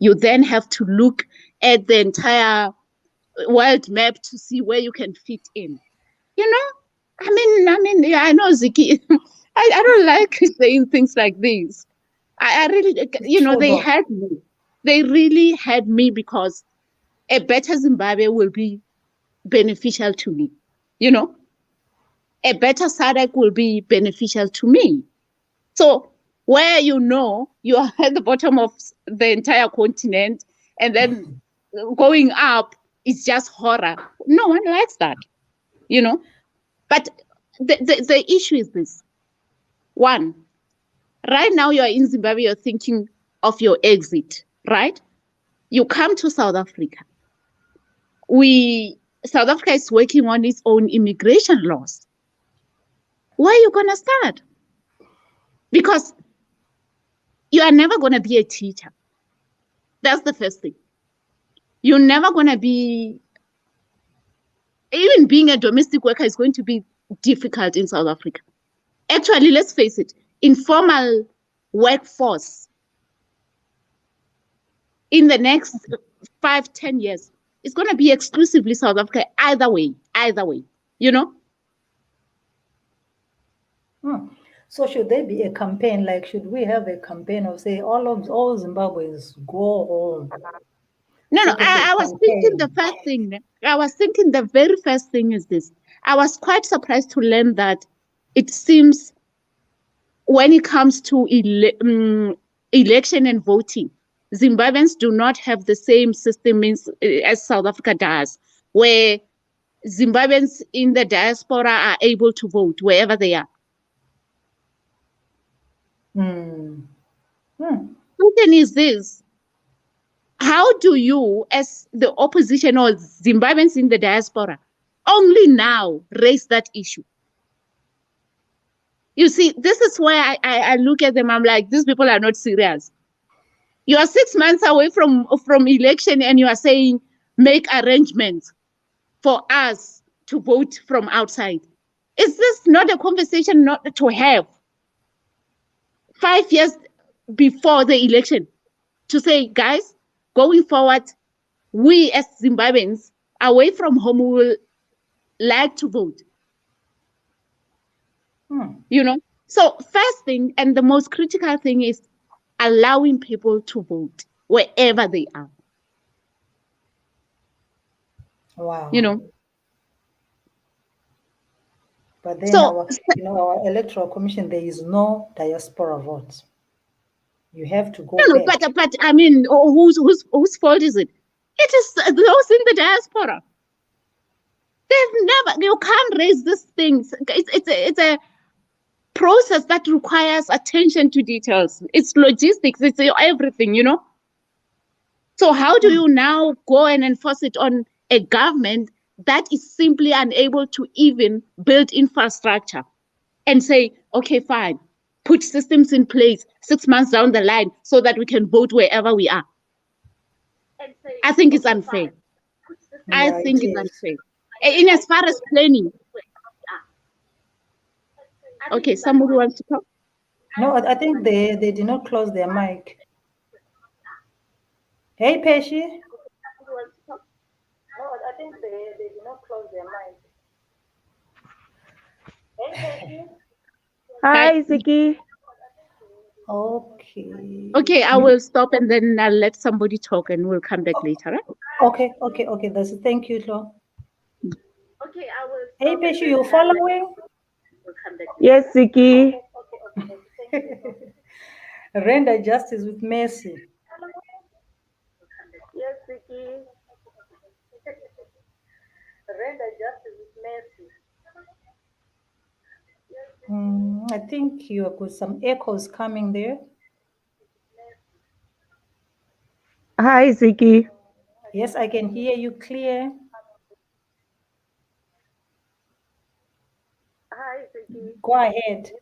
You then have to look at the entire world map to see where you can fit in. You know, yeah, I know, Ziki. I don't like saying things like this. I really, they had me. They really had me because a better Zimbabwe will be beneficial to me. A better SADC will be beneficial to me. So where you are at the bottom of the entire continent, and then going up is just horror. No one likes that, But the issue is this. One, right now you are in Zimbabwe, you're thinking of your exit, right? You come to South Africa. South Africa is working on its own immigration laws. Where are you going to start? Because you are never going to be a teacher. That's the first thing. You're never going to be, even being a domestic worker is going to be difficult in South Africa. Actually, let's face it, informal workforce in the next 5-10 years, it's going to be exclusively South Africa, either way, So should there be a campaign? Like, should we have a campaign of say all Zimbabweans go home? No, I was thinking the first thing. I was thinking the very first thing is this. I was quite surprised to learn that it seems when it comes to election and voting, Zimbabweans do not have the same system as South Africa does, where Zimbabweans in the diaspora are able to vote wherever they are. Question is this: how do you, as the opposition or Zimbabweans in the diaspora, only now raise that issue? You see, this is where I look at them. I'm like, these people are not serious. You are 6 months away from election, and you are saying make arrangements for us to vote from outside. Is this not a conversation not to have 5 years before the election to say, guys, going forward, we as Zimbabweans away from home will like to vote? So first thing and the most critical thing is allowing people to vote wherever they are. Wow. But then our electoral commission, there is no diaspora vote. You have to go back. But I mean, whose fault is it? It is those in the diaspora. You can't raise these things. It's a process that requires attention to details. It's logistics, it's everything, So how do you now go and enforce it on a government that is simply unable to even build infrastructure and say, okay, fine, put systems in place 6 months down the line so that we can vote wherever we are? I think it's unfair. I think it's unfair. In as far as planning. Okay, somebody wants to talk? No, I think they did not close their mic. Hey, Peshi. No, I think they did not close their mic. Hey, Peshi. Hi, Ziki. Okay. Okay, I will stop and then I'll let somebody talk and we'll come back later. Right? Okay. That's it. Thank you, Flo. Okay, I will. Hey, Peshi, you following? Yes, Ziki. Render justice with mercy. Yes, Vicky. Render justice with mercy. I think you have got some echoes coming there. Hi, Ziki. Yes, I can hear you clear. Hi, Ziki. Go ahead.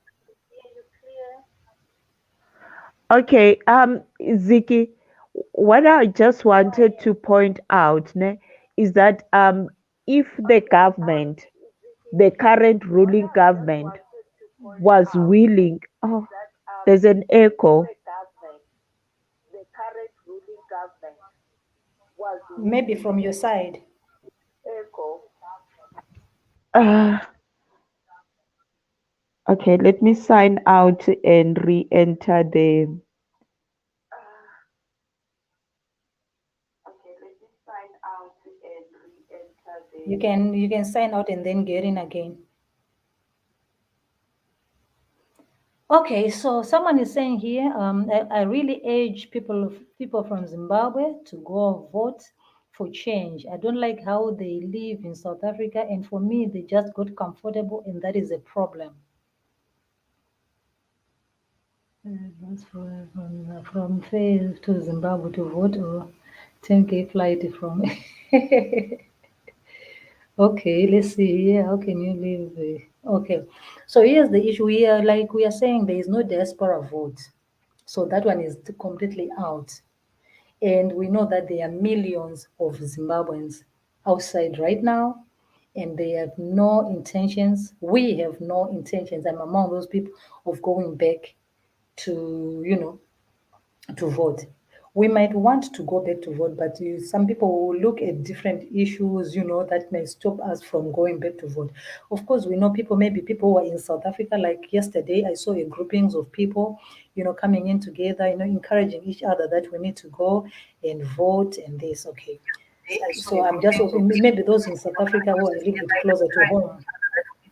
Okay, Ziki, what I just wanted to point out is that if the government, the current ruling government, was willing, there's an echo. Maybe from your side. Okay, let me sign out and re-enter the. You can sign out and then get in again. Okay, so someone is saying here, I really urge people from Zimbabwe to go vote for change. I don't like how they live in South Africa, and for me, they just got comfortable, and that is a problem. That's from Fair to Zimbabwe to vote, or 10K flight from. Okay, let's see here. How can you live? Okay, so here's the issue here. Like we are saying, there is no diaspora vote. So that one is completely out. And we know that there are millions of Zimbabweans outside right now, and they have no intentions. We have no intentions. I'm among those people of going back to, to vote. We might want to go back to vote, but some people will look at different issues, that may stop us from going back to vote. Of course, we know people, maybe people who are in South Africa, like yesterday, I saw a groupings of people, coming in together, encouraging each other that we need to go and vote and this, okay. So I'm just hoping maybe those in South Africa who are a little bit closer to home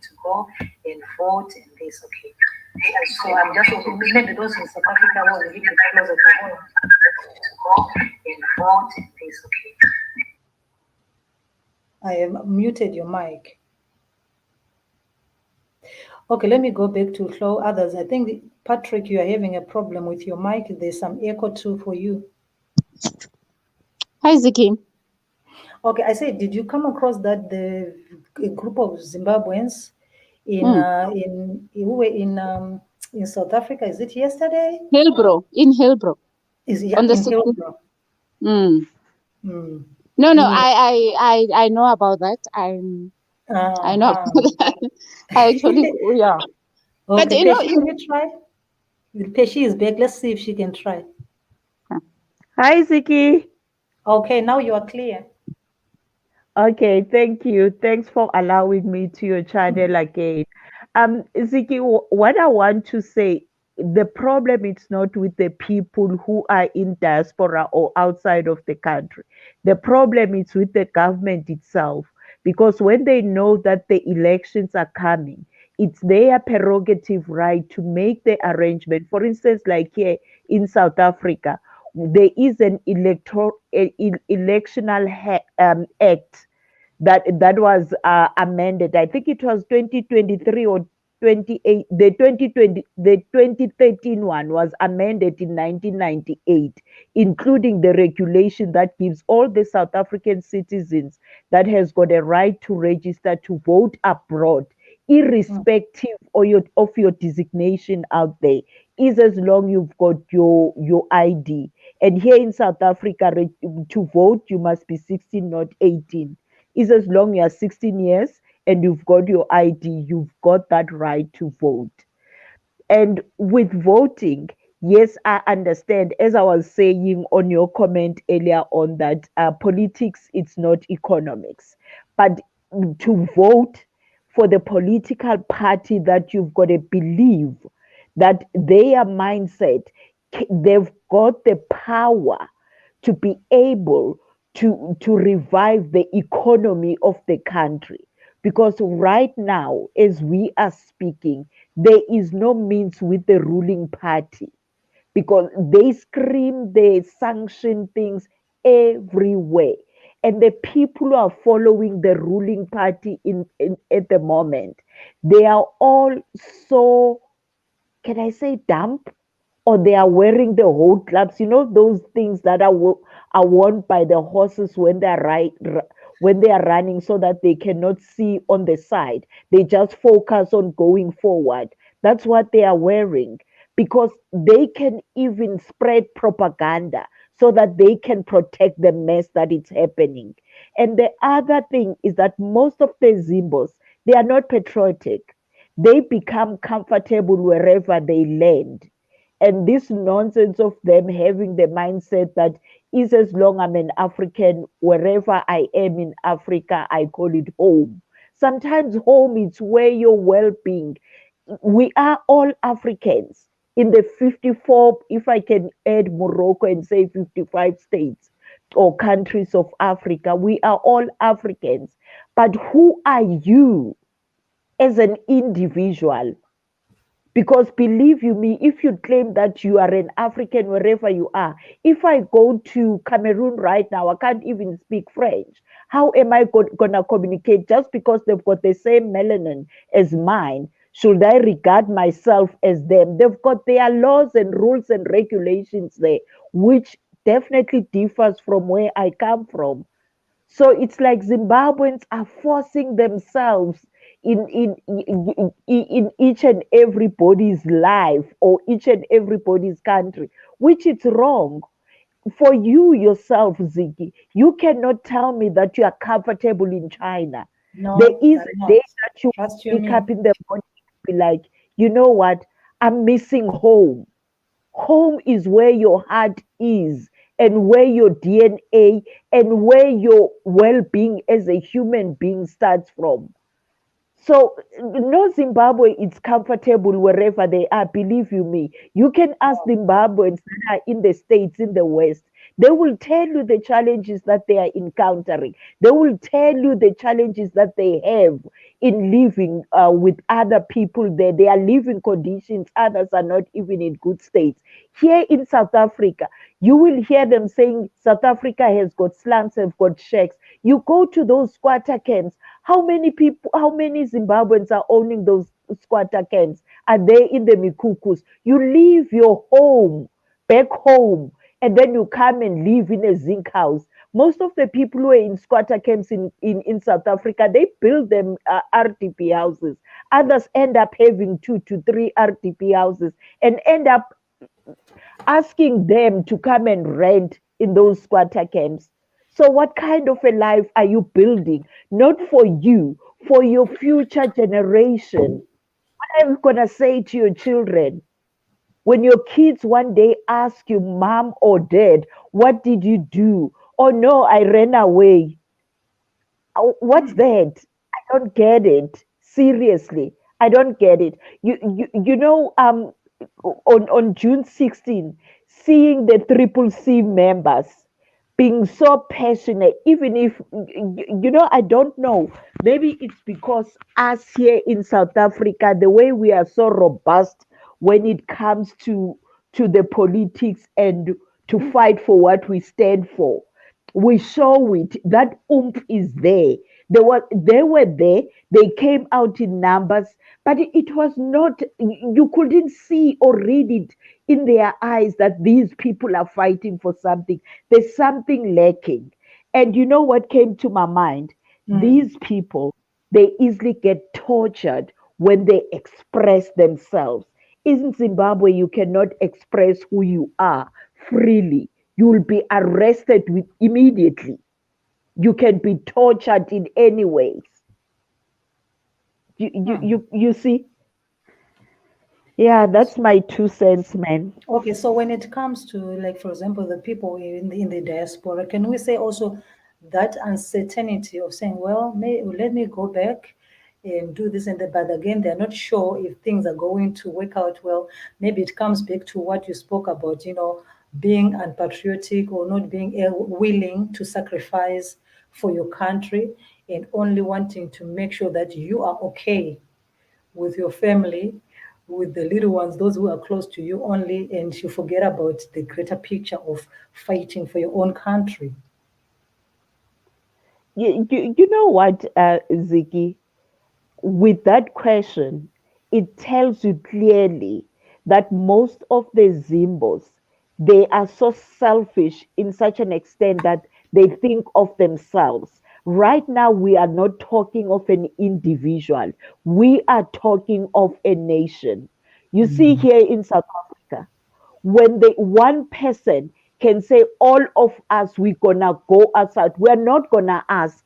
to go and vote and this, okay. So I'm just hoping maybe those in South Africa who are a little bit closer to home to go and vote and this, okay. I have muted your mic. Okay, let me go back to flow others. I think, Patrick, you are having a problem with your mic. There's some echo too for you. Hi, Ziki. Okay, I said, did you come across that a group of Zimbabweans who were in South Africa? Is it yesterday? In Hillbrow. Is it On the in 16th. Hillbrow? No, I know about that. I know about that. I actually, yeah. But Okay, Pesci, can you try? Pesci is back. Let's see if she can try. Hi, Ziki. Okay, now you are clear. Okay, thank you. Thanks for allowing me to your channel again. Ziki, what I want to say, the problem is not with the people who are in diaspora or outside of the country. The problem is with the government itself, because when they know that the elections are coming, it's their prerogative right to make the arrangement. For instance, like here in South Africa, there is an electional act that was amended. I think it was 2023 or 28. The 2013 one was amended in 1998, including the regulation that gives all the South African citizens that has got a right to register to vote abroad, irrespective of your designation out there, is as long you've got your ID. And here in South Africa, to vote, you must be 16, not 18. Is as long you are 16 years and you've got your ID, you've got that right to vote. And with voting, yes, I understand, as I was saying on your comment earlier on, that politics, it's not economics. But to vote for the political party that you've got to believe that their mindset, they've got the power to be able to revive the economy of the country. Because right now, as we are speaking, there is no means with the ruling party, because they scream, they sanction things everywhere. And the people who are following the ruling party at the moment, they are all so, can I say, dumb? Or they are wearing the whole clubs, those things that are worn by the horses when they are when they are running, so that they cannot see on the side. They just focus on going forward. That's what they are wearing, because they can even spread propaganda so that they can protect the mess that is happening. And the other thing is that most of the Zimbos, they are not patriotic. They become comfortable wherever they land. And this nonsense of them having the mindset that is as long I'm an African, wherever I am in Africa, I call it home. Sometimes home is where your well-being. We are all Africans in the 54, if I can add Morocco and say 55 states or countries of Africa, we are all Africans. But who are you as an individual? Because believe you me, if you claim that you are an African wherever you are, if I go to Cameroon right now, I can't even speak French. How am I going to communicate just because they've got the same melanin as mine? Should I regard myself as them? They've got their laws and rules and regulations there, which definitely differs from where I come from. So it's like Zimbabweans are forcing themselves in each and everybody's life or each and everybody's country, which is wrong. For you yourself, Ziggy, you cannot tell me that you are comfortable in China. There No, is I'm a not. day that you Trust you wake me. up in the morning and be like, you know what? I'm missing home. Home is where your heart is and where your DNA and where your well being as a human being starts from. So, no Zimbabwe is comfortable wherever they are, believe you me. You can ask No. Zimbabweans that are in the States, in the West. They will tell you the challenges that they are encountering. They will tell you the challenges that they have in living with other people there. Their living conditions, others are not even in good states. Here in South Africa, you will hear them saying South Africa has got slums, have got shacks. You go to those squatter camps. How many people, how many Zimbabweans are owning those squatter camps? Are they in the Mikukus? You leave your home, back home, and then you come and live in a zinc house. Most of the people who are in squatter camps in South Africa, they build them RDP houses. Others end up having 2 to 3 RDP houses and end up asking them to come and rent in those squatter camps. So, what kind of a life are you building? Not for you, for your future generation. What are you going to say to your children when your kids one day ask you, mom or dad, what did you do? Oh no, I ran away. Oh, what's that? I don't get it. Seriously, I don't get it. You know, on June 16, seeing the Triple C members being so passionate, even if you know, I don't know. Maybe it's because us here in South Africa, the way we are so robust when it comes to the politics and to fight for what we stand for, we show it. That oomph is there. They were there. They came out in numbers, but it was not. You couldn't see or read it in their eyes that these people are fighting for something. There's something lacking. And you know what came to my mind? Mm. These people, they easily get tortured when they express themselves. In Zimbabwe, you cannot express who you are freely. You will be arrested with immediately. You can be tortured in any ways. Hmm. You see? Yeah, that's my 2 cents, man. Okay, so when it comes to, like, for example, the people in the diaspora, can we say also that uncertainty of saying, well, let me go back and do this and that, but again, they're not sure if things are going to work out well. Maybe it comes back to what you spoke about, being unpatriotic or not being willing to sacrifice for your country and only wanting to make sure that you are okay with your family, with the little ones, those who are close to you only, and you forget about the greater picture of fighting for your own country. You know what, Ziggy? With that question, it tells you clearly that most of the Zimbos, they are so selfish in such an extent that they think of themselves. Right now, we are not talking of an individual. We are talking of a nation. You see, here in South Africa, when the one person can say, all of us, we're gonna go outside, we're not gonna ask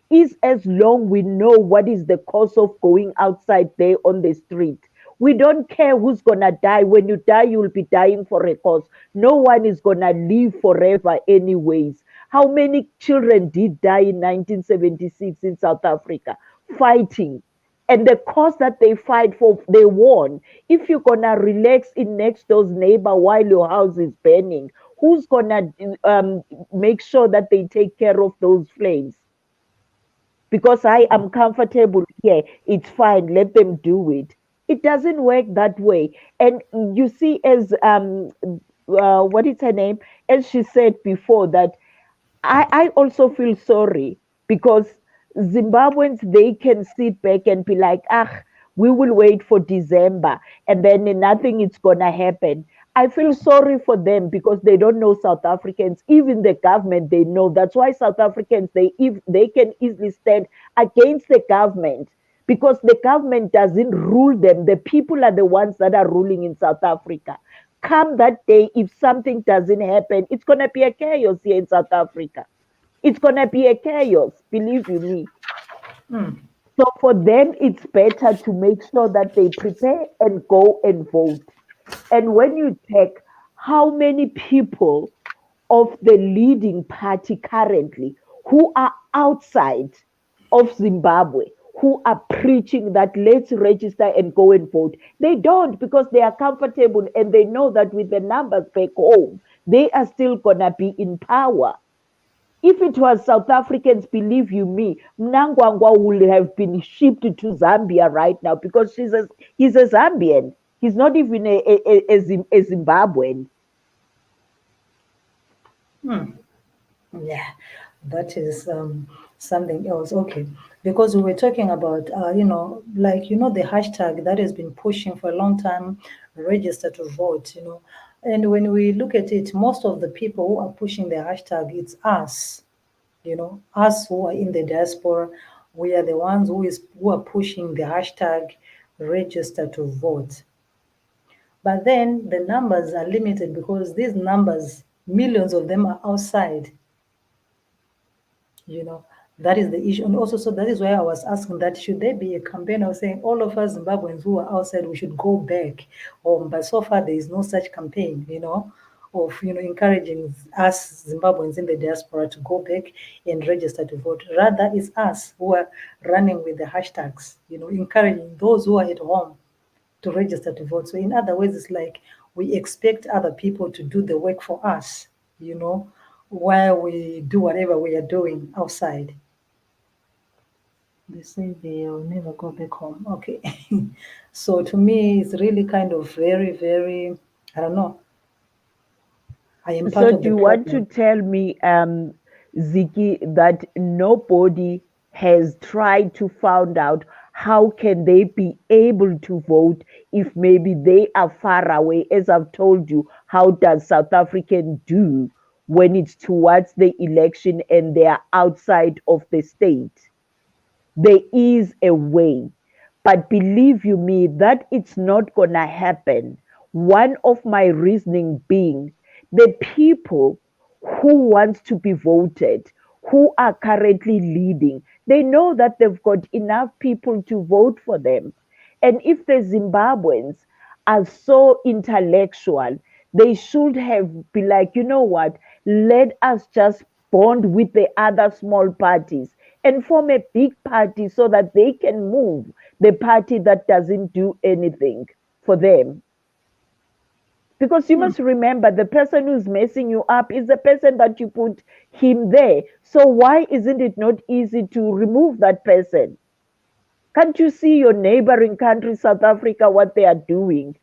is as long we know what is the cause of going outside there on the street. We don't care who's going to die. When you die, you'll be dying for a cause. No one is going to live forever anyways. How many children did die in 1976 in South Africa fighting? And the cause that they fight for, they won. If you're going to relax in next door's neighbor while your house is burning, who's going to make sure that they take care of those flames? Because I am comfortable here, it's fine, let them do it. It doesn't work that way. And you see, as what is her name? As she said before, that I also feel sorry because Zimbabweans, they can sit back and be like, ah, we will wait for December and then nothing is going to happen. I feel sorry for them because they don't know South Africans. Even the government, they know. That's why South Africans, if they can easily stand against the government because the government doesn't rule them. The people are the ones that are ruling in South Africa. Come that day, if something doesn't happen, it's going to be a chaos here in South Africa. It's going to be a chaos, believe you me. So for them, it's better to make sure that they prepare and go and vote. And when you check how many people of the leading party currently who are outside of Zimbabwe, who are preaching that let's register and go and vote, they don't, because they are comfortable and they know that with the numbers back home, they are still going to be in power. If it was South Africans, believe you me, Mnangagwa would have been shipped to Zambia right now because he's a Zambian. He's not even a Zimbabwean. Yeah, that is something else. Okay, because we were talking about, the hashtag that has been pushing for a long time, register to vote, And when we look at it, most of the people who are pushing the hashtag, it's us, us who are in the diaspora. We are the ones who are pushing the hashtag register to vote. But then the numbers are limited because these numbers, millions of them are outside. That is the issue. And also, so that is why I was asking that should there be a campaign of saying all of us Zimbabweans who are outside, we should go back. But so far, there is no such campaign, of, encouraging us Zimbabweans in the diaspora to go back and register to vote. Rather, it's us who are running with the hashtags, encouraging those who are at home to register to vote. So in other words, it's like we expect other people to do the work for us, while we do whatever we are doing outside. They say they will never go back home. Okay. So to me, it's really kind of very, very, I don't know. I am part So of do the you want to problem. tell me, Ziki, that nobody has tried to find out how can they be able to vote if maybe they are far away? As I've told you, how does South African do when it's towards the election and they are outside of the state? There is a way. But believe you me, that it's not going to happen. One of my reasoning being the people who want to be voted, who are currently leading, they know that they've got enough people to vote for them. And if the Zimbabweans are so intellectual, they should have been like, you know what, let us just bond with the other small parties and form a big party so that they can move the party that doesn't do anything for them. Because you must remember, the person who's messing you up is the person that you put him there. So why isn't it not easy to remove that person? Can't you see your neighboring country, South Africa, what they are doing?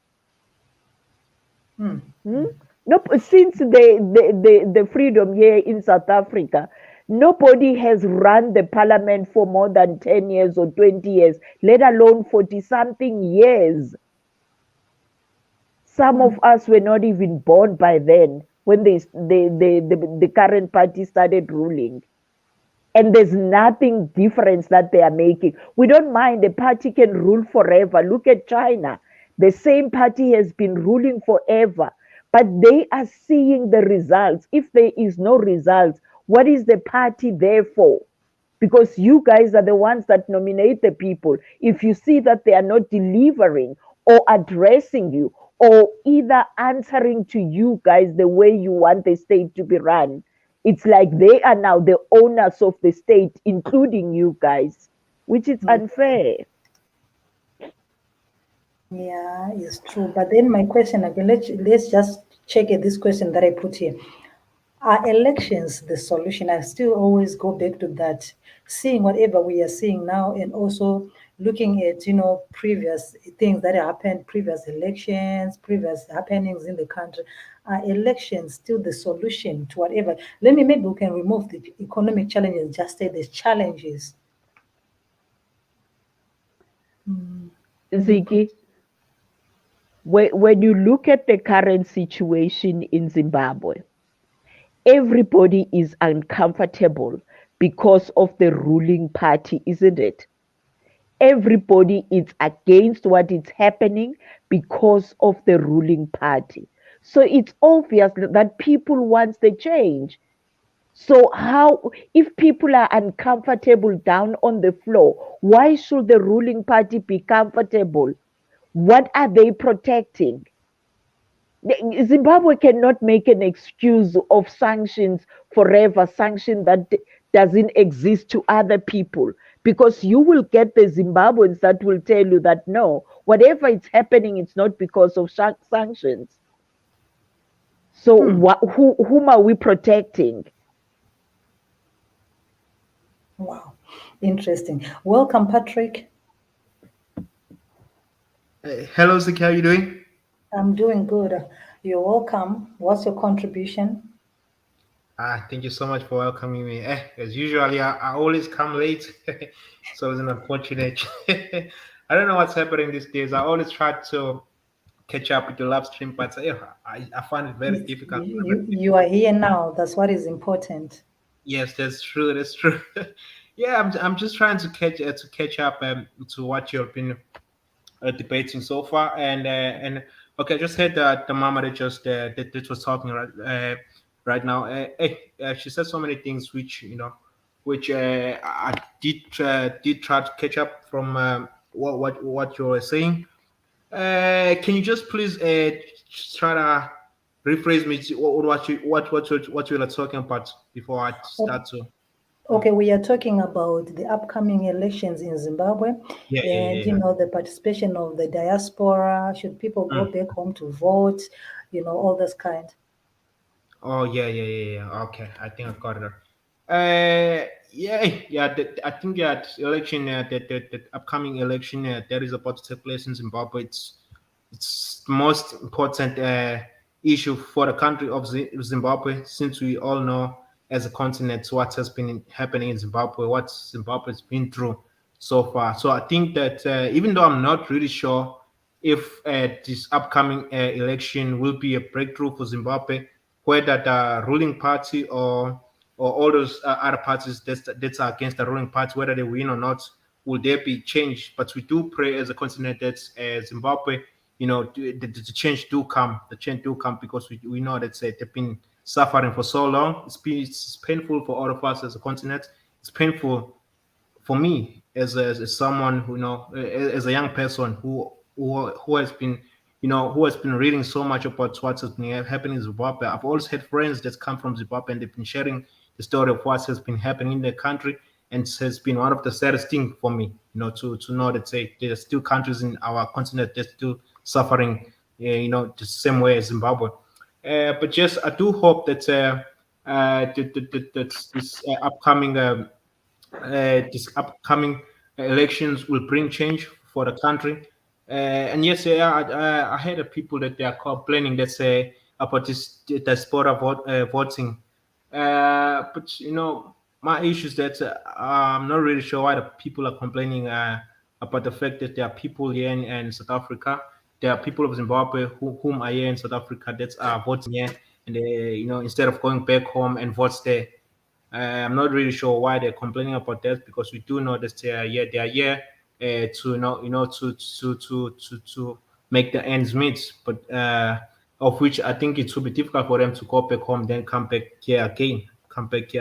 No, since the freedom here in South Africa, nobody has run the parliament for more than 10 years or 20 years, let alone 40 something years. Some of us were not even born by then when the current party started ruling. And there's nothing difference that they are making. We don't mind, the party can rule forever. Look at China. The same party has been ruling forever, but they are seeing the results. If there is no results, what is the party there for? Because you guys are the ones that nominate the people. If you see that they are not delivering or addressing you, or either answering to you guys the way you want the state to be run. It's like they are now the owners of the state, including you guys, which is unfair. Yeah, it's true. But then my question again, let's just check it, this question that I put here. Are elections the solution? I still always go back to that. Seeing whatever we are seeing now, and also looking at previous things that happened, previous elections, previous happenings in the country. Are elections still the solution to whatever? Maybe we can remove the economic challenges, just say the challenges. Ziggy, when you look at the current situation in Zimbabwe, everybody is uncomfortable because of the ruling party, isn't it? Everybody is against what is happening because of the ruling party. So it's obvious that people want the change. So how, if people are uncomfortable down on the floor, why should the ruling party be comfortable? What are they protecting? Zimbabwe cannot make an excuse of sanctions forever, sanction that doesn't exist to other people, because you will get the Zimbabweans that will tell you that no, whatever is happening, it's not because of sanctions. So whom are we protecting? Wow, interesting. Welcome, Patrick. Hello, Ziki, how are you doing? I'm doing good. You're welcome. What's your contribution? Thank you so much for welcoming me. As usually, I always come late, so it's unfortunate. I don't know what's happening these days. I always try to catch up with the live stream, but I find it very difficult. You are here now. That's what is important. Yes, that's true. That's true. Yeah, I'm just trying to catch up to what you've been debating so far, and okay, I just heard that the mama that was talking right now. She said so many things which which I did try to catch up from what you were saying. Can you just please just try to rephrase me to what you were talking about before I start to? Okay, we are talking about the upcoming elections in Zimbabwe, Yeah, yeah, and yeah, the participation of the diaspora. Should people yeah. go back home to vote? All this kind. Oh yeah. Okay, I think I got it. Yeah. I think that election, that upcoming election that is about to take place in Zimbabwe, it's the most important issue for the country of Zimbabwe, since we all know as a continent what has been happening in Zimbabwe, what Zimbabwe's been through so far. So I think that even though I'm not really sure if this upcoming election will be a breakthrough for Zimbabwe, whether the ruling party or all those other parties that's against the ruling party, whether they win or not, will there be change? But we do pray as a continent that Zimbabwe, the change do come. The change do come, because we know that they've been suffering for so long. It's painful for all of us as a continent. It's painful for me as someone who as a young person who has been who has been reading so much about what's happening in Zimbabwe. I've always had friends that come from Zimbabwe, and they've been sharing the story of what has been happening in the country, and it has been one of the saddest things for me, to know that there are still countries in our continent that's still suffering, the same way as Zimbabwe. But just I do hope that this upcoming these upcoming elections will bring change for the country. And yes, I heard of people that they are complaining, let's say, about this diaspora voting. But my issue is that I'm not really sure why the people are complaining about the fact that there are people here in South Africa. There are people of Zimbabwe whom are here in South Africa that are voting here, and they, instead of going back home and vote there. I'm not really sure why they're complaining about that, because we do know that they are here to to make the ends meet, but of which I think it will be difficult for them to go back home, then come back here again. But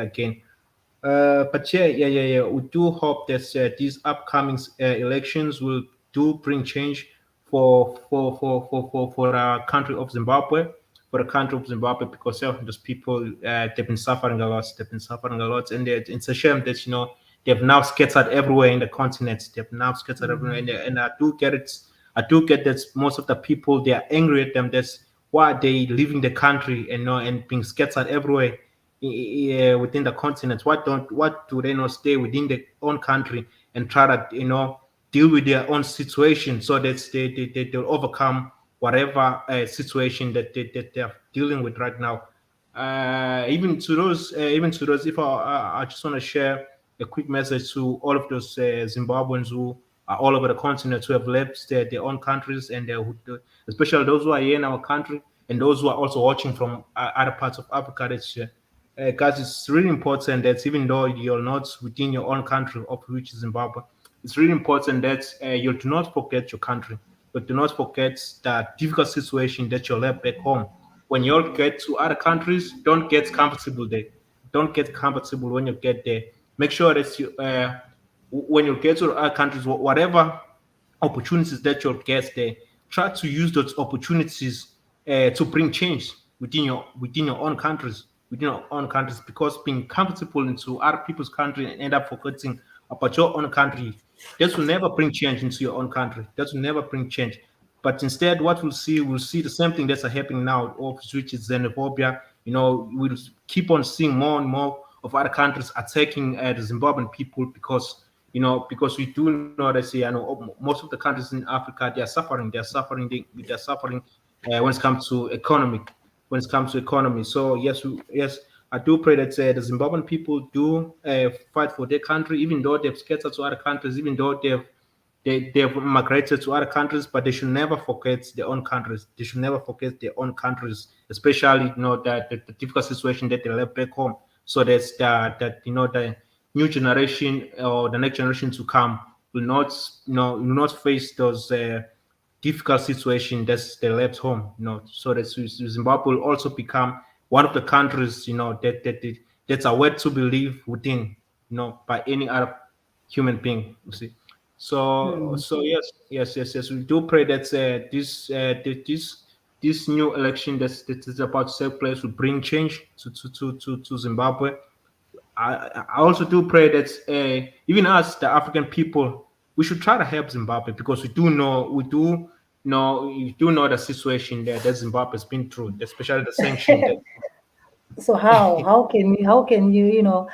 yeah. We do hope that these upcoming elections will do bring change for the country of Zimbabwe, because those people they've been suffering a lot. They've been suffering a lot, and it's a shame that they've now scattered everywhere in the continent. They've now scattered everywhere, and I do get it. I do get that most of the people they are angry at them. That's why they leaving the country and being scattered everywhere within the continent. What do they not stay within their own country and try to deal with their own situation so that they'll overcome whatever situation that they're dealing with right now. Even to those, if I just want to share a quick message to all of those Zimbabweans who are all over the continent who have left their own countries, and especially those who are here in our country and those who are also watching from other parts of Africa. That's guys, it's really important that even though you're not within your own country, of which is Zimbabwe, it's really important that you do not forget your country, but do not forget the difficult situation that you're left back home. When you get to other countries, don't get comfortable there. Don't get comfortable when you get there. Make sure that when you get to other countries, whatever opportunities that you'll get there, try to use those opportunities to bring change within your own countries, because being comfortable into other people's country and end up forgetting about your own country, that will never bring change into your own country. That will never bring change. But instead, what we'll see the same thing that's happening now, which is xenophobia. We'll keep on seeing more and more of other countries attacking the Zimbabwean people because we do know that most of the countries in Africa, they are suffering. They're suffering. They're suffering when it comes to economy. So yes, I do pray that the Zimbabwean people do fight for their country, even though they've scattered to other countries, even though they've migrated to other countries, but they should never forget their own countries. They should never forget their own countries, especially that the difficult situation that they left back home. So that's that the new generation or the next generation to come will not face those difficult situation that's they left home. So that Zimbabwe will also become one of the countries that's a way to believe within by any other human being. You see. So yes, we do pray that this new election that's about to take place will bring change to Zimbabwe. I also do pray that even us, the African people, we should try to help Zimbabwe, because we do know the situation that Zimbabwe has been through, especially the sanction that. So how can you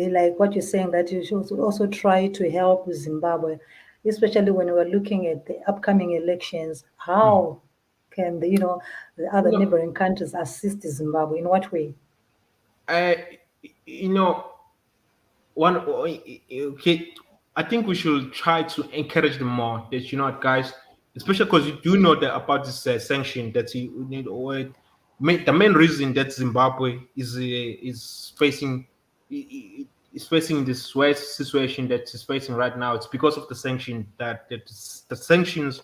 like what you're saying, that you should also try to help Zimbabwe, especially when we're looking at the upcoming elections? How can the other No, neighboring countries assist Zimbabwe? In what way? I you know one okay. I think we should try to encourage them more. That guys, especially because you do know that about this sanction that you need. The main reason that Zimbabwe is facing is facing this worst situation that is facing right now. It's because of the sanction that the sanctions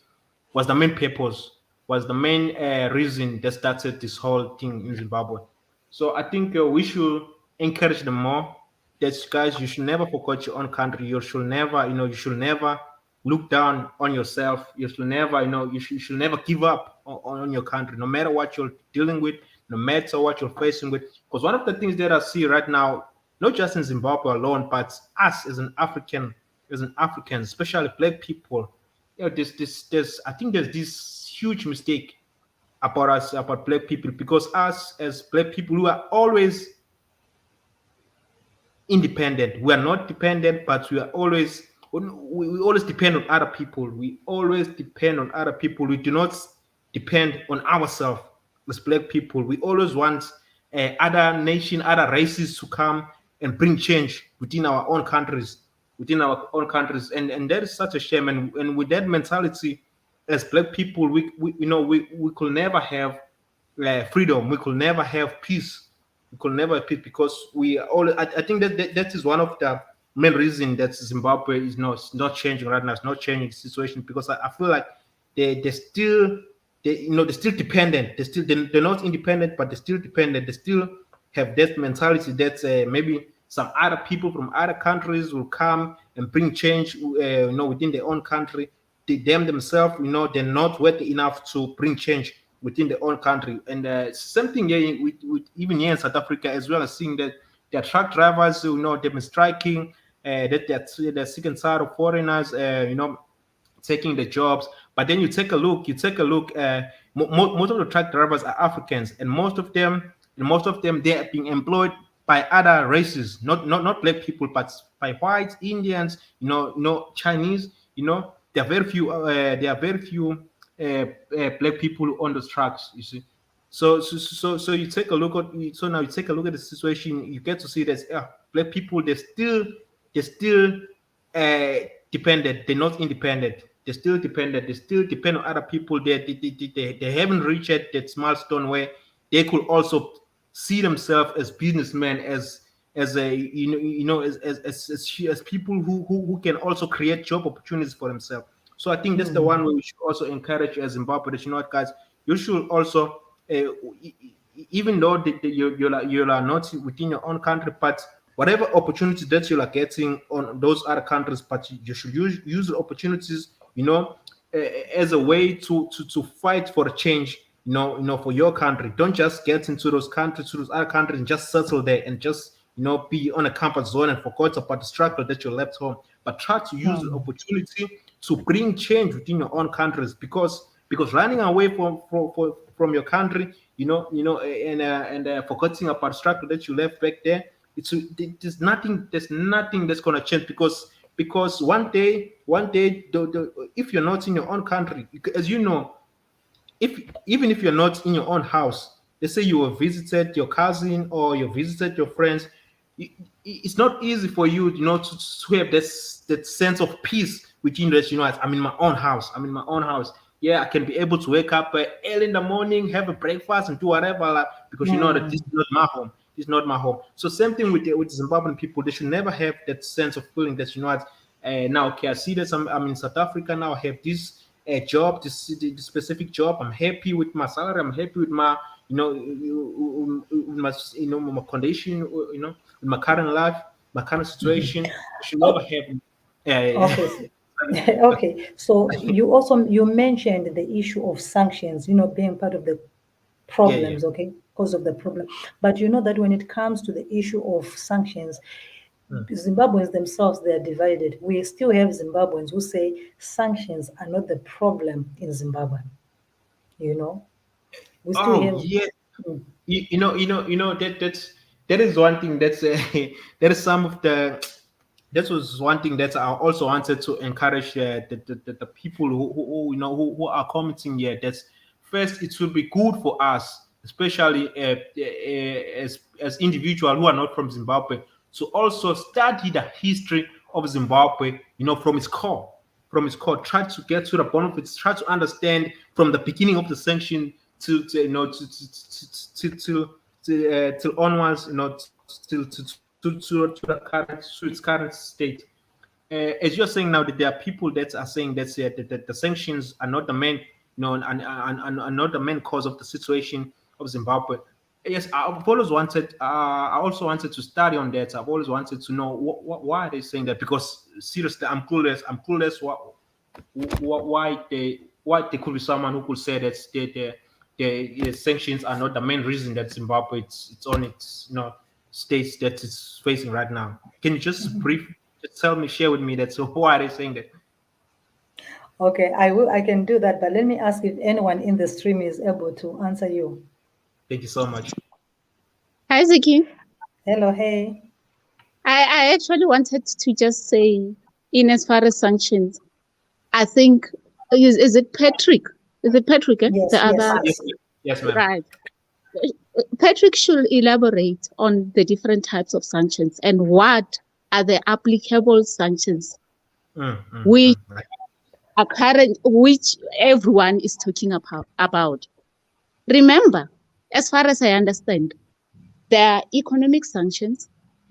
was the main purpose, was the main reason that started this whole thing in Zimbabwe. So I think we should encourage them more. That guys, you should never forget your own country. You should never look down on yourself. You should never, you should never give up on your country, no matter what you're dealing with, no matter what you're facing with. Because one of the things that I see right now, not just in Zimbabwe alone, but us as an African, especially black people, there's I think there's this huge mistake about us, about black people, because us as black people, we are always independent. We are not dependent, but we always depend on other people. We always depend on other people. We do not depend on ourselves as black people. We always want other races to come and bring change within our own countries, and that is such a shame. And with that mentality, as black people, we could never have freedom. We could never have peace. We could never have peace, because we are all. I think that is one of the main reason that Zimbabwe is not changing right now. It's not changing the situation, because I feel like they still they're still dependent. They're not independent, but they're still dependent. They still have that mentality that maybe some other people from other countries will come and bring change, within their own country. them themselves, they're not worthy enough to bring change within their own country. And same thing here with even here in South Africa as well, as seeing that their truck drivers, they've been striking, that they're sick and tired of foreigners, taking the jobs. But then you take a look. Most of the truck drivers are Africans, and most of them, they are being employed by other races, not black people, but by whites, Indians, Chinese. There are very few. Black people on those trucks. You see. So you take a look at now you take a look at the situation. You get to see that black people, they're still dependent. They're not independent. They're still dependent. They still depend on other people. They haven't reached that milestone where they could also see themselves as businessmen, as people who can also create job opportunities for themselves. So I think that's the one way we should also encourage as Zimbabwe. That, guys, you should also, even though you are not within your own country, but whatever opportunities that you are getting on those other countries, but you should use the opportunities, as a way to fight for a change, for your country. Don't just get into those countries, to those other countries, and just settle there and just, be on a comfort zone and forget about the struggle that you left home. But try to use the opportunity to bring change within your own countries, because running away from your country, and forgetting about the struggle that you left back there, there's nothing that's gonna change, because one day, if you're not in your own country, as even if you're not in your own house, let's say you have visited your cousin or you visited your friends, it's not easy for you, to have that sense of peace within that. I'm in my own house. Yeah, I can be able to wake up early in the morning, have a breakfast, and do whatever, because that this is not my home. This is not my home. So same thing with Zimbabwean people. They should never have that sense of feeling that now, okay, I see that I'm in South Africa now. I have this job, this specific job. I'm happy with my salary. I'm happy with my my condition. With my current life, my current situation. I should never have. Okay. Okay, so you mentioned the issue of sanctions, being part of the problems, okay, because of the problem. But you know that when it comes to the issue of sanctions, Zimbabweans themselves, they are divided. We still have Zimbabweans who say sanctions are not the problem in Zimbabwe. We still have. Yeah. That is one thing that's that is some of the. That was one thing that I also wanted to encourage the people who are commenting here. That's first, it will be good for us, especially as individuals who are not from Zimbabwe, to also study the history of Zimbabwe, from its core. Try to get to the bottom of it. Try to understand from the beginning of the sanction till onwards, to its current state. As you're saying now, that there are people that are saying that the sanctions are not the main, and not the main cause of the situation of Zimbabwe. Yes, I've always wanted. I also wanted to study on that. I've always wanted to know why are they saying that, because seriously, I'm clueless. Why there could be someone who could say that the sanctions are not the main reason that Zimbabwe it's on its states that it's facing right now. Can you just share with me that? So why are they saying that? Okay, I can do that, but let me ask if anyone in the stream is able to answer you. Thank you so much. Hi, Ziki. Hello, hey. I actually wanted to just say, in as far as sanctions, I think, is it Patrick? Is it Patrick? Yes, yes, ma'am. Right. Patrick should elaborate on the different types of sanctions and what are the applicable sanctions which are current, which everyone is talking about. Remember, as far as I understand, there are economic sanctions.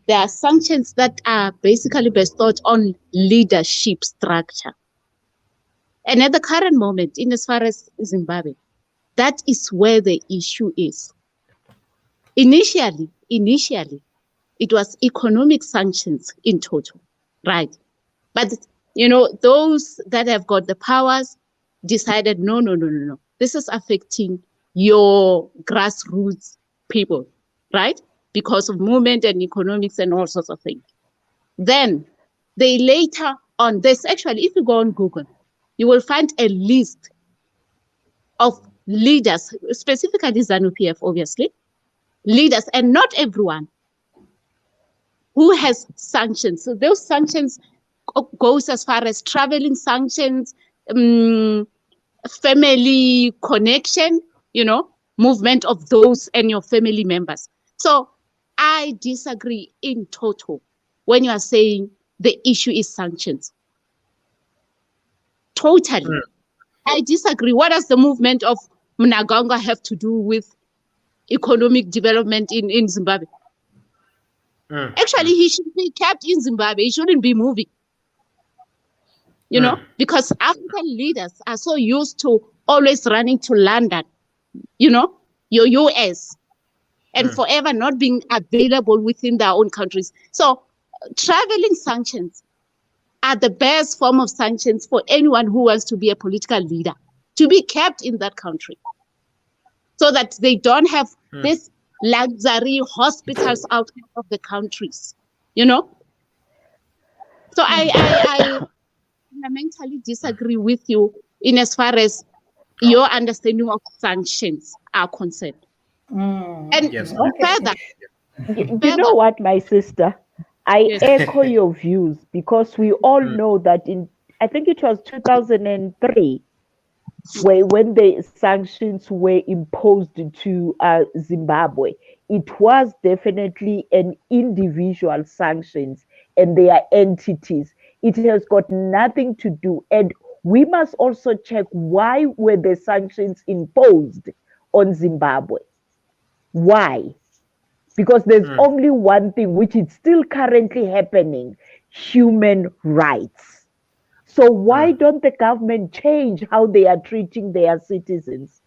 There are sanctions that are basically bestowed on leadership structure. And at the current moment, in as far as Zimbabwe, that is where the issue is. Initially, it was economic sanctions in total, right? But those that have got the powers decided, no. This is affecting your grassroots people, right? Because of movement and economics and all sorts of things. Then they later on, this actually, if you go on Google, you will find a list of leaders, specifically ZANU-PF, obviously, leaders, and not everyone, who has sanctions. So those sanctions goes as far as traveling sanctions, family connection, movement of those and your family members. So I disagree in total when you are saying the issue is sanctions. Totally. I disagree. What does the movement of Mnangagwa have to do with economic development in Zimbabwe? Actually, he should be kept in Zimbabwe. He shouldn't be moving. Because African leaders are so used to always running to London, your US, and forever not being available within their own countries. So traveling sanctions are the best form of sanctions for anyone who wants to be a political leader, to be kept in that country so that they don't have this luxury hospitals outside of the countries, So I fundamentally disagree with you in as far as your understanding of sanctions are concerned. And further, you know what, my sister? I echo your views, because we all know that I think it was 2003, when the sanctions were imposed to Zimbabwe, it was definitely an individual sanctions, and they are entities. It has got nothing to do. And we must also check, why were the sanctions imposed on Zimbabwe? Why? Because there's only one thing which is still currently happening: human rights. So why don't the government change how they are treating their citizens?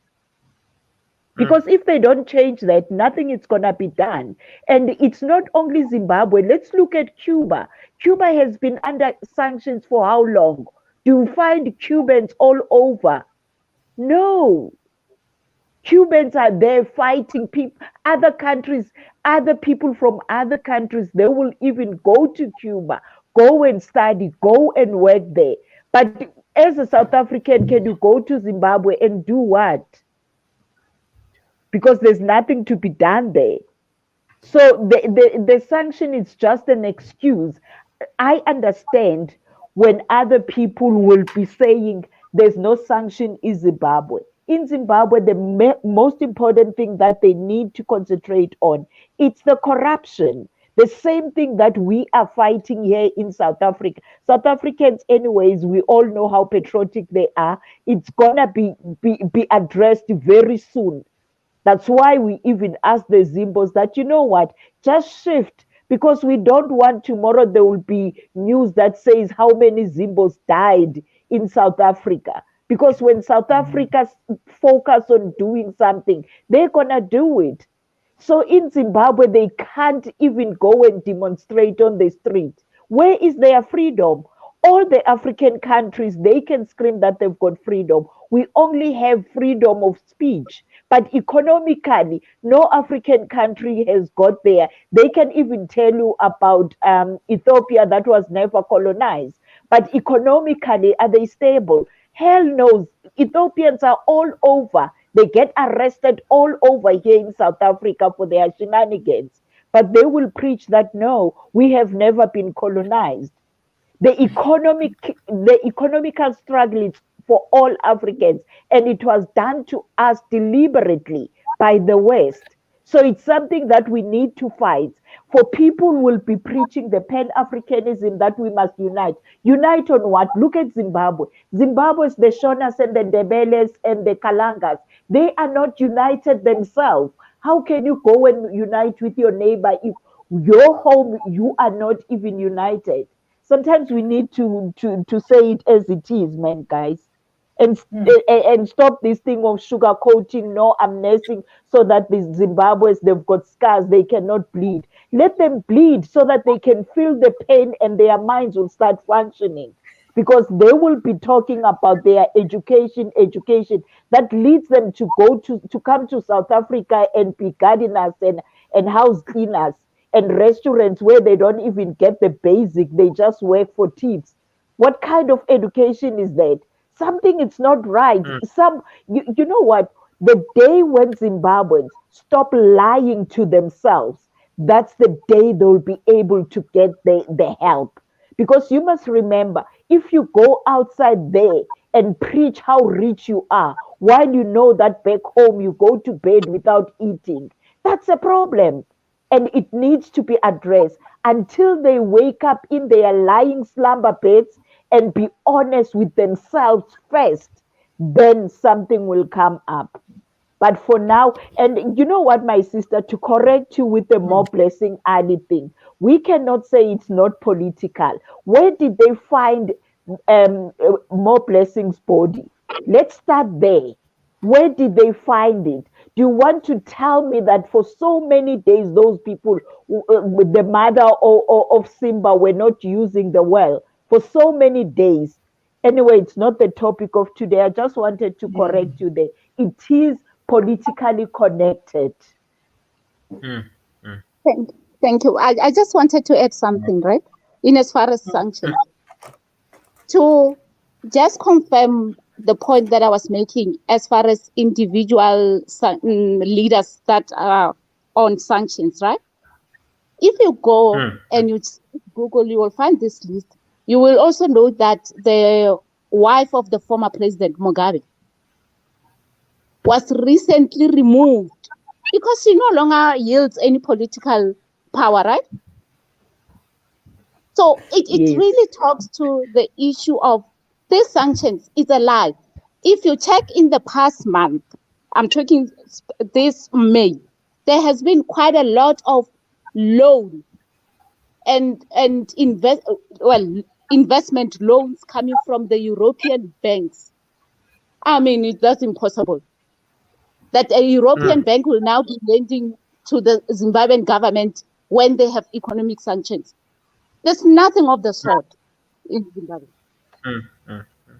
Because if they don't change that, nothing is going to be done. And it's not only Zimbabwe. Let's look at Cuba. Cuba has been under sanctions for how long? Do you find Cubans all over? No. Cubans are there fighting people, other countries, other people from other countries. They will even go to Cuba, go and study, go and work there. But as a South African, can you go to Zimbabwe and do what? Because there's nothing to be done there. So the sanction is just an excuse. I understand when other people will be saying there's no sanction in Zimbabwe. In Zimbabwe, the most important thing that they need to concentrate on, it's the corruption. The same thing that we are fighting here in South Africa. South Africans, anyways, we all know how patriotic they are. It's gonna be addressed very soon. That's why we even ask the Zimbos that, you know what, just shift, because we don't want tomorrow there will be news that says how many Zimbos died in South Africa. Because when South Africa focus on doing something, they're going to do it. So in Zimbabwe, they can't even go and demonstrate on the street. Where is their freedom? All the African countries, they can scream that they've got freedom. We only have freedom of speech. But economically, no African country has got there. They can even tell you about Ethiopia that was never colonized. But economically, are they stable? Hell knows. Ethiopians are all over. They get arrested all over here in South Africa for their shenanigans. But they will preach that, no, we have never been colonized. The economical struggle is for all Africans, and it was done to us deliberately by the West. So it's something that we need to fight. For people will be preaching the Pan-Africanism that we must unite. Unite on what? Look at Zimbabwe. Zimbabwe's the Shonas and the Ndebeles and the Kalangas. They are not united themselves. How can you go and unite with your neighbor if your home, you are not even united? Sometimes we need to say it as it is, man, guys. And stop this thing of sugarcoating, no amnesty, so that the Zimbabweans, they've got scars, they cannot bleed. Let them bleed so that they can feel the pain and their minds will start functioning. because they will be talking about their education that leads them to come to South Africa and be gardeners and house cleaners and restaurants where they don't even get the basic, they just work for tips. What kind of education is that? Something is not right. You know what? The day when Zimbabweans stop lying to themselves, that's the day they'll be able to get the help. Because you must remember, if you go outside there and preach how rich you are, while you know that back home you go to bed without eating, that's a problem. And it needs to be addressed until they wake up in their lying slumber beds and be honest with themselves first. Then something will come up. But for now, and you know what, my sister, to correct you with the more blessing Ali thing, we cannot say it's not political. Where did they find more blessings body? Let's start there. Where did they find it? Do you want to tell me that for so many days, those people, with the mother of Simba, were not using the well for so many days? Anyway, it's not the topic of today. I just wanted to correct you there. It is politically connected. Thank you. I just wanted to add something, right? In as far as sanctions. To just confirm the point that I was making as far as individual leaders that are on sanctions, right? If you go and you Google, you will find this list. You will also know that the wife of the former president, Mugabe, was recently removed because she no longer yields any political power, right? So it really talks to the issue of these sanctions is a lie. If you check in the past month, I'm talking this May, there has been quite a lot of loan and investment loans coming from the European banks. I mean, that's impossible. That a European bank will now be lending to the Zimbabwean government when they have economic sanctions. There's nothing of the sort in Zimbabwe.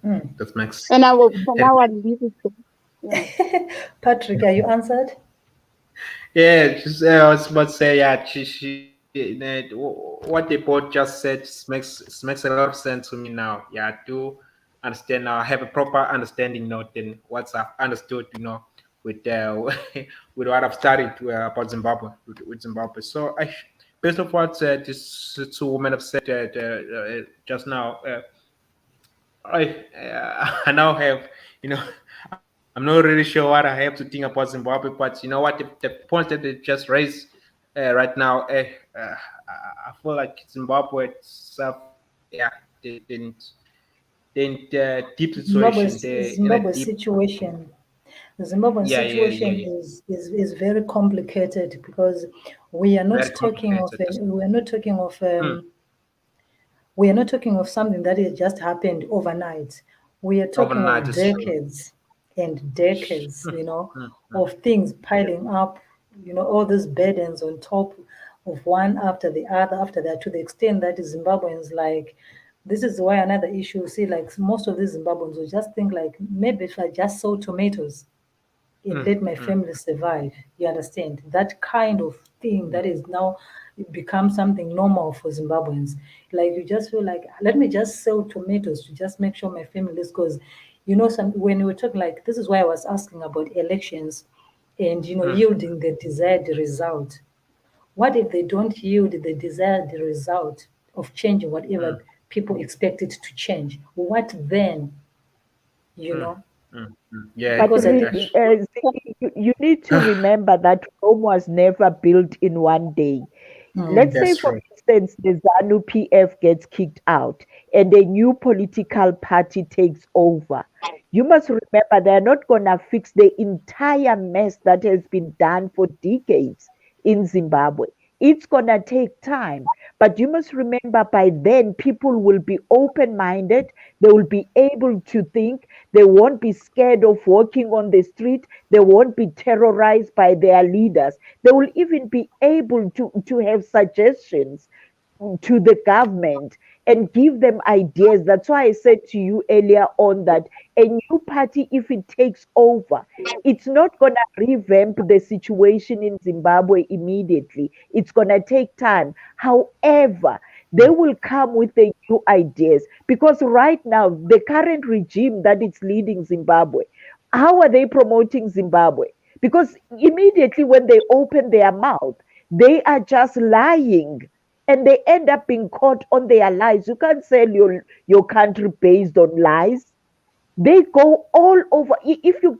That makes. And I will now leave it. Patrick, are you answered? Yeah, I was about to say, what they both just said makes a lot of sense to me now. Yeah, I do understand now. I have a proper understanding now than what's I've understood, with with what I've studied about Zimbabwe, with Zimbabwe. So based on what these two women have said just now, I now have, I'm not really sure what I have to think about Zimbabwe, but you know what, the point that they just raised right now, I feel like Zimbabwe itself, they didn't deep situation. Zimbabwe's situation. The Zimbabwean situation is very complicated because we are not talking of we are not talking of something that has just happened overnight. We are talking of decades and decades, of things piling up, all these burdens on top of one after the other, after that, to the extent that the Zimbabweans, like, this is why another issue, see, like, most of these Zimbabweans will just think, like, maybe if I just sow tomatoes and let my family survive, you understand? That kind of thing that is now become something normal for Zimbabweans. Like, you just feel like, let me just sell tomatoes to just make sure my family is, because, when we were talking, like, this is why I was asking about elections and, yielding the desired result. What if they don't yield the desired result of changing whatever people expect it to change? What then? Yeah, but really, you need to remember that Rome was never built in one day. Let's say, for instance, the ZANU PF gets kicked out and a new political party takes over. You must remember they're not going to fix the entire mess that has been done for decades in Zimbabwe. It's going to take time. But you must remember by then, people will be open-minded. They will be able to think. They won't be scared of walking on the street. They won't be terrorized by their leaders. They will even be able to have suggestions to the government and give them ideas. That's why I said to you earlier on that a new party, if it takes over, it's not going to revamp the situation in Zimbabwe immediately. It's going to take time. However, they will come with the new ideas, because right now, the current regime that is leading Zimbabwe, how are they promoting Zimbabwe? Because immediately when they open their mouth, they are just lying, and they end up being caught on their lies. You can't sell your country based on lies. They go all over. If you